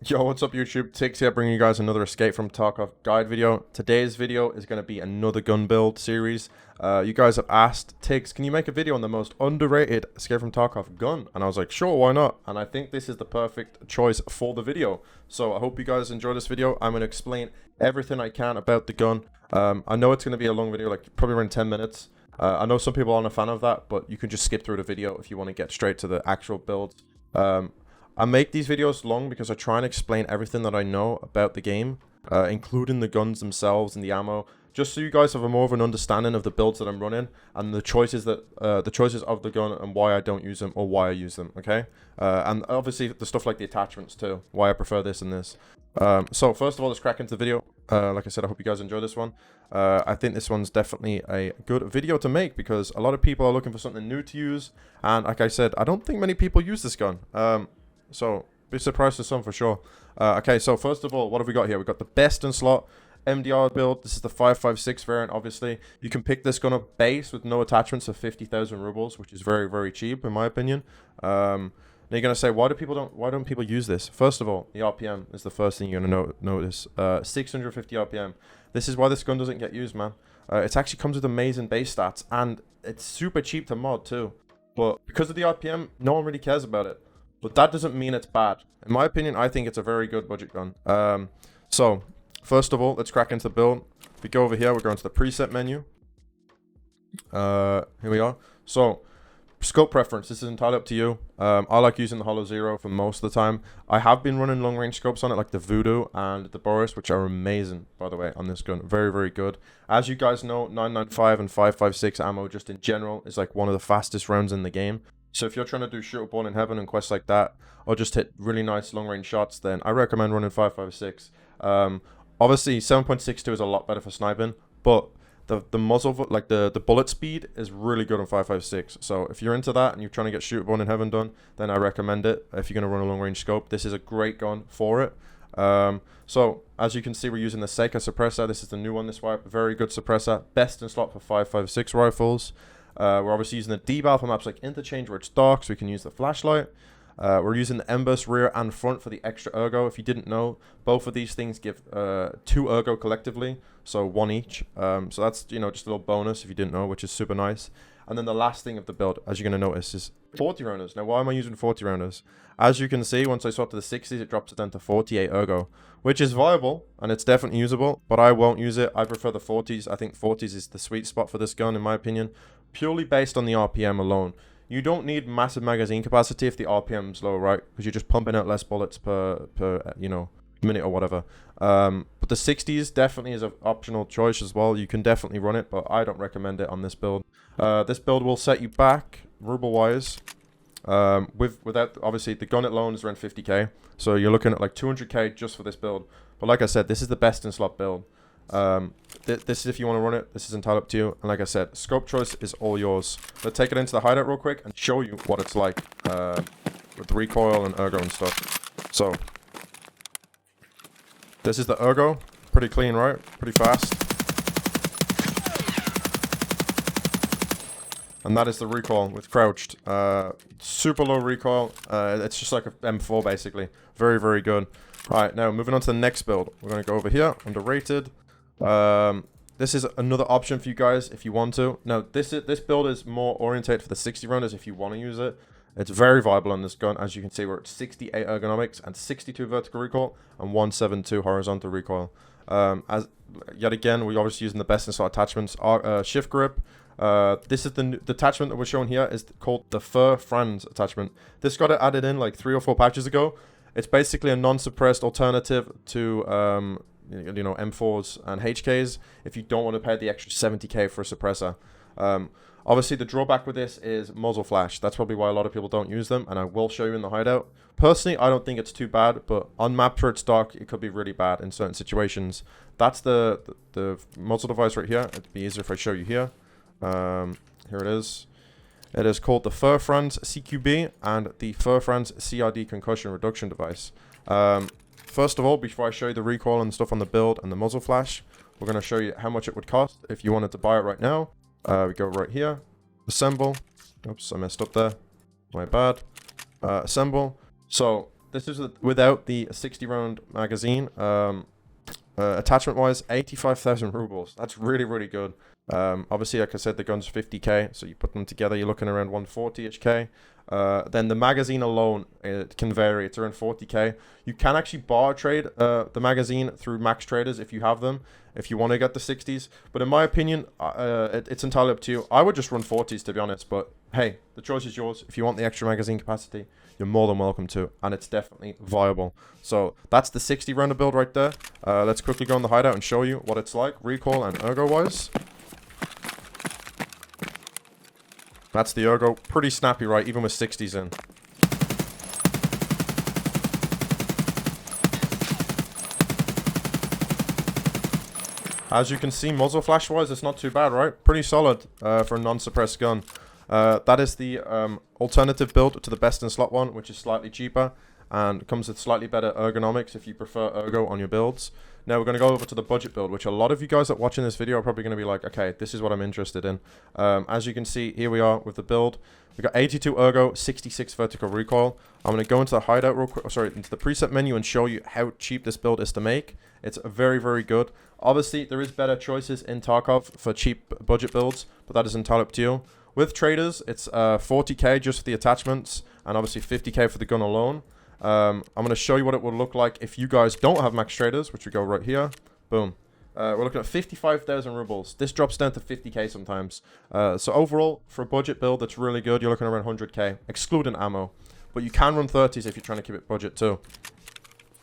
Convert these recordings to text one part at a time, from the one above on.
Yo, what's up YouTube? Tix here bringing you guys another Escape from Tarkov guide video. Today's video is going to be another gun build series. You guys have asked, Tix, can you make a video on the most underrated Escape from Tarkov gun? And I was like, sure, why not? And I think this is the perfect choice for the video. So I hope you guys enjoy this video. I'm going to explain everything I can about the gun. I know it's going to be a long video, like probably around 10 minutes. I know some people aren't a fan of that, but you can just skip through the video if you want to get straight to the actual builds. I make these videos long because I try and explain everything that I know about the game, including the guns themselves and the ammo, just so you guys have a more of an understanding of the builds that I'm running and the choices of the gun and why I don't use them or why I use them. Okay, and obviously the stuff like the attachments too, why I prefer this and this. So first of all, let's crack into the video. Like I said, I hope you guys enjoy this one. I think this one's definitely a good video to make because a lot of people are looking for something new to use, and like I said, I don't think many people use this gun. So, be surprised to some for sure. Okay, so first of all, what have we got here? We've got the best in slot MDR build. This is the 5.56 variant, obviously. You can pick this gun up base with no attachments for 50,000 rubles, which is very, very cheap, in my opinion. Now you're going to say, why don't people use this? First of all, the RPM is the first thing you're going to notice. 650 RPM. This is why this gun doesn't get used, man. It actually comes with amazing base stats, and it's super cheap to mod, too. But because of the RPM, no one really cares about it. But that doesn't mean it's bad. In my opinion, I think it's a very good budget gun. So, first of all, let's crack into the build. If we go over here, we're going to the preset menu. Here we are. So, scope preference. This is entirely up to you. I like using the Holo Zero for most of the time. I have been running long range scopes on it, like the Voodoo and the Boris, which are amazing, by the way, on this gun. Very, very good. As you guys know, 995 and 5.56 ammo, just in general, is like one of the fastest rounds in the game. So if you're trying to do Shoot Born in Heaven and quests like that, or just hit really nice long-range shots, then I recommend running 5.56. Obviously, 7.62 is a lot better for sniping, but the muzzle, like the bullet speed, is really good on 5.56. So if you're into that and you're trying to get Shoot Born in Heaven done, then I recommend it. If you're going to run a long-range scope, this is a great gun for it. So as you can see, we're using the Seika suppressor. This is the new one this wipe. Very good suppressor. Best in slot for 5.56 rifles. We're obviously using the deval for maps like Interchange where it's dark, so we can use the flashlight. We're using the M-burst rear and front for the extra ergo. If you didn't know, both of these things give 2 ergo collectively, so 1 each. So that's, you know, just a little bonus if you didn't know, which is super nice. And then the last thing of the build, as you're going to notice, is 40 rounders. Now, why am I using 40 rounders? As you can see, once I swap to the 60s, it drops it down to 48 ergo, which is viable, and it's definitely usable, but I won't use it. I prefer the 40s. I think 40s is the sweet spot for this gun, in my opinion, purely based on the RPM alone. You don't need massive magazine capacity if the RPM's low, right? Because you're just pumping out less bullets per you know, minute or whatever. But the 60s definitely is an optional choice as well. You can definitely run it, but I don't recommend it on this build. This build will set you back ruble wise. Without, obviously, the gun alone is around 50k, so you're looking at like 200k just for this build. But like I said, this is the best in slot build. This is if you want to run it. This is entirely up to you. And like I said, scope choice is all yours. Let's take it into the hideout real quick and show you what it's like with recoil and ergo and stuff. So this is the ergo. Pretty clean, right? Pretty fast. And that is the recoil with crouched. Super low recoil. It's just like a M4 basically. Very, very good. Alright, now moving on to the next build. We're going to go over here. Underrated. This is another option for you guys if you want to. Now, this build is more orientated for the 60 rounders if you want to use it. It's very viable on this gun. As you can see, we're at 68 ergonomics and 62 vertical recoil and 172 horizontal recoil. As yet again, we're obviously using the best in slot attachments. Our shift grip. This is the attachment that we're showing here is called the Fur Franz attachment. This got it added in like 3 or 4 patches ago. It's basically a non-suppressed alternative to you know, M4s and HKs if you don't want to pay the extra 70k for a suppressor. Obviously, the drawback with this is muzzle flash. That's probably why a lot of people don't use them, and I will show you in the hideout. Personally, I don't think it's too bad, but on maps where it's dark, it could be really bad in certain situations. That's the muzzle device right here. It'd be easier if I show you here. Here it is. It is called the Fur Franz CQB and the Fur Franz CRD concussion reduction device. First of all, before I show you the recoil and stuff on the build and the muzzle flash, we're going to show you how much it would cost if you wanted to buy it right now. We go right here, assemble. Oops, I messed up there. My bad. Assemble. So this is without the 60 round magazine. Attachment wise, 85,000 rubles. That's really, really good. Obviously, like I said, the gun's 50k, so you put them together, you're looking around 140-ish k. Then the magazine alone, it can vary. It's around 40k. You can actually bar trade the magazine through max traders if you have them, if you want to get the 60s. But in my opinion, it's entirely up to you. I would just run 40s, to be honest. But hey, the choice is yours. If you want the extra magazine capacity, you're more than welcome to, and it's definitely viable. So that's the 60 rounder build right there. Let's quickly go in the hideout and show you what it's like, recoil and ergo wise. That's the ergo. Pretty snappy, right? Even with 60s in. As you can see, muzzle flash wise, it's not too bad, right? Pretty solid for a non-suppressed gun. That is the alternative build to the best in slot one, which is slightly cheaper and comes with slightly better ergonomics if you prefer ergo on your builds. Now we're going to go over to the budget build, which a lot of you guys that are watching this video are probably going to be like, okay, this is what I'm interested in. As you can see, here we are with the build. We've got 82 ergo, 66 vertical recoil. I'm going to go into the hideout real quick, into the preset menu and show you how cheap this build is to make. It's very, very good. Obviously, there is better choices in Tarkov for cheap budget builds, but that is entirely up to you. With traders, it's 40k just for the attachments, and obviously 50k for the gun alone. I'm going to show you what it would look like if you guys don't have max traders, which we go right here. Boom. We're looking at 55,000 rubles. This drops down to 50k sometimes. So overall, for a budget build, it's really good. You're looking around 100k, excluding ammo. But you can run 30s if you're trying to keep it budget too.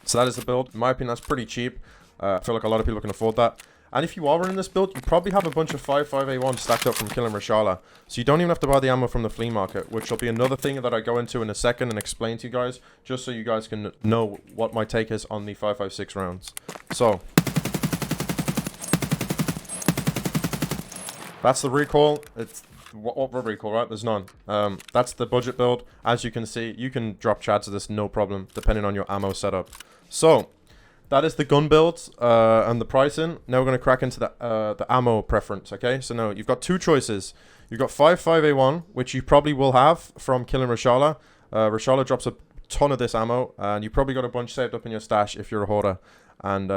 So that is the build. In my opinion, that's pretty cheap. I feel like a lot of people can afford that. And if you are running this build, you probably have a bunch of 5.5A1 stacked up from killing Rashala. So you don't even have to buy the ammo from the flea market, which will be another thing that I go into in a second and explain to you guys, just so you guys can know what my take is on the 5.56 rounds. So that's the recoil. It's what recoil, right? There's none. That's the budget build. As you can see, you can drop chads of this no problem, depending on your ammo setup. So that is the gun build and the pricing. Now we're going to crack into the ammo preference, okay? So now you've got two choices. You've got 5.5A1, which you probably will have from killing Rashala. Rashala drops a ton of this ammo, and you probably got a bunch saved up in your stash if you're a hoarder, and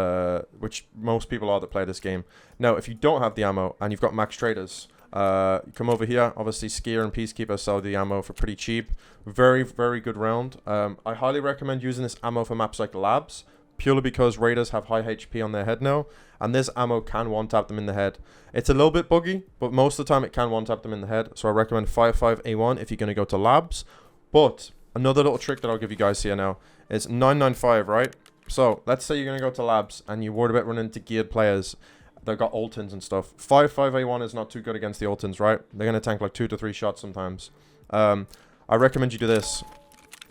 which most people are that play this game. Now, if you don't have the ammo and you've got max traders, you come over here. Obviously, Skier and Peacekeeper sell the ammo for pretty cheap. Very, very good round. I highly recommend using this ammo for maps like Labs, purely because raiders have high HP on their head now, and this ammo can one-tap them in the head. It's a little bit buggy, but most of the time it can one-tap them in the head, so I recommend 5.5A1 if you're going to go to Labs. But another little trick that I'll give you guys here now is 995, right? So let's say you're going to go to Labs and you're worried about running into geared players that got ultins and stuff. 5.5A1 is not too good against the ultins, right? They're going to tank like 2 to 3 shots sometimes. I recommend you do this.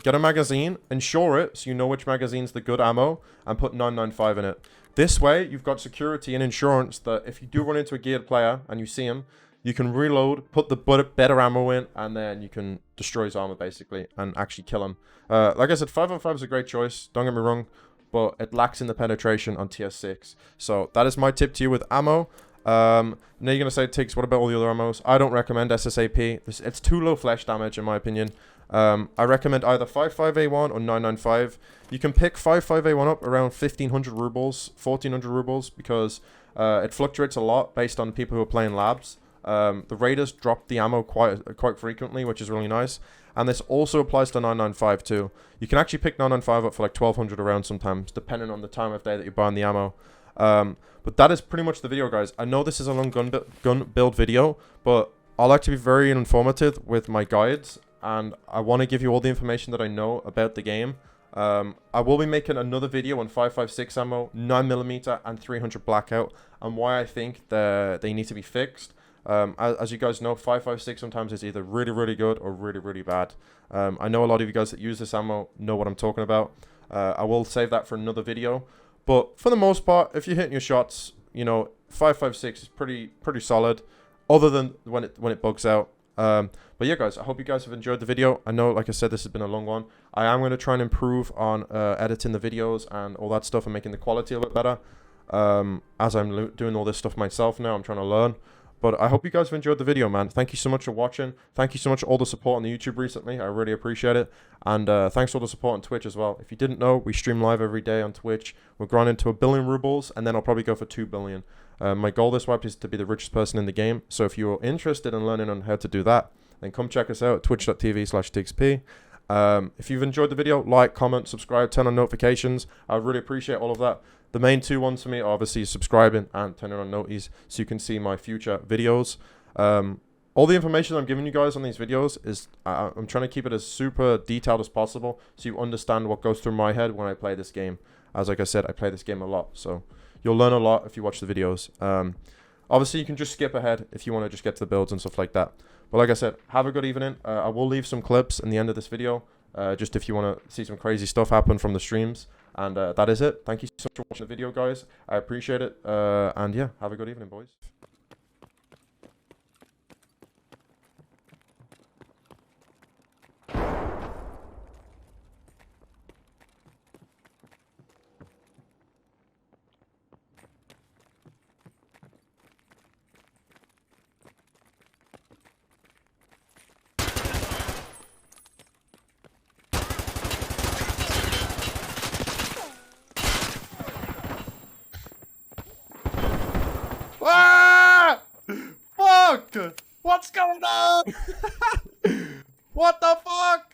Get a magazine, insure it so you know which magazine's the good ammo, and put 995 in it. This way, you've got security and insurance that if you do run into a geared player and you see him, you can reload, put the better ammo in, and then you can destroy his armor basically and actually kill him. Like I said, 5.5 is a great choice, don't get me wrong, but it lacks in the penetration on tier 6. So that is my tip to you with ammo. Now you're going to say, Tiggs, what about all the other ammos? I don't recommend SSAP. It's too low flesh damage in my opinion. I recommend either 5.5A1 or 995. You can pick 5.5A1 up around 1,500 rubles, 1,400 rubles, because it fluctuates a lot based on people who are playing Labs. The raiders drop the ammo quite frequently, which is really nice. And this also applies to 995 too. You can actually pick 995 up for like 1,200 around sometimes, depending on the time of day that you're buying the ammo. But that is pretty much the video, guys. I know this is a long gun build video, but I like to be very informative with my guides, and I want to give you all the information that I know about the game. I will be making another video on 5.56 ammo, 9mm, and 300 blackout, and why I think that they need to be fixed. As you guys know, 5.56 sometimes is either really, really good or really, really bad. I know a lot of you guys that use this ammo know what I'm talking about. I will save that for another video. But for the most part, if you're hitting your shots, you know, 5.56 is pretty solid, other than when it bugs out. But yeah, guys, I hope you guys have enjoyed the video. I know, like I said, this has been a long one. I am going to try and improve on editing the videos and all that stuff and making the quality a bit better. As I'm doing all this stuff myself now, I'm trying to learn. But I hope you guys have enjoyed the video, man. Thank you so much for watching. Thank you so much for all the support on the YouTube recently. I really appreciate it. And thanks for all the support on Twitch as well. If you didn't know, we stream live every day on Twitch. We're grinding to 1 billion rubles, and then I'll probably go for 2 billion. My goal this wipe is to be the richest person in the game. So if you're interested in learning on how to do that, then come check us out at twitch.tv/txp. If you've enjoyed the video, like, comment, subscribe, turn on notifications. I really appreciate all of that. The main two ones for me are obviously subscribing and turning on noties so you can see my future videos. All the information I'm giving you guys on these videos is I'm trying to keep it as super detailed as possible so you understand what goes through my head when I play this game. As like I said, I play this game a lot, so you'll learn a lot if you watch the videos. Obviously, you can just skip ahead if you want to just get to the builds and stuff like that. But like I said, have a good evening. I will leave some clips in the end of this video, just if you want to see some crazy stuff happen from the streams. And that is it. Thank you so much for watching the video, guys. I appreciate it. And yeah, have a good evening, boys. Ah! Fuck! What's going on? What the fuck?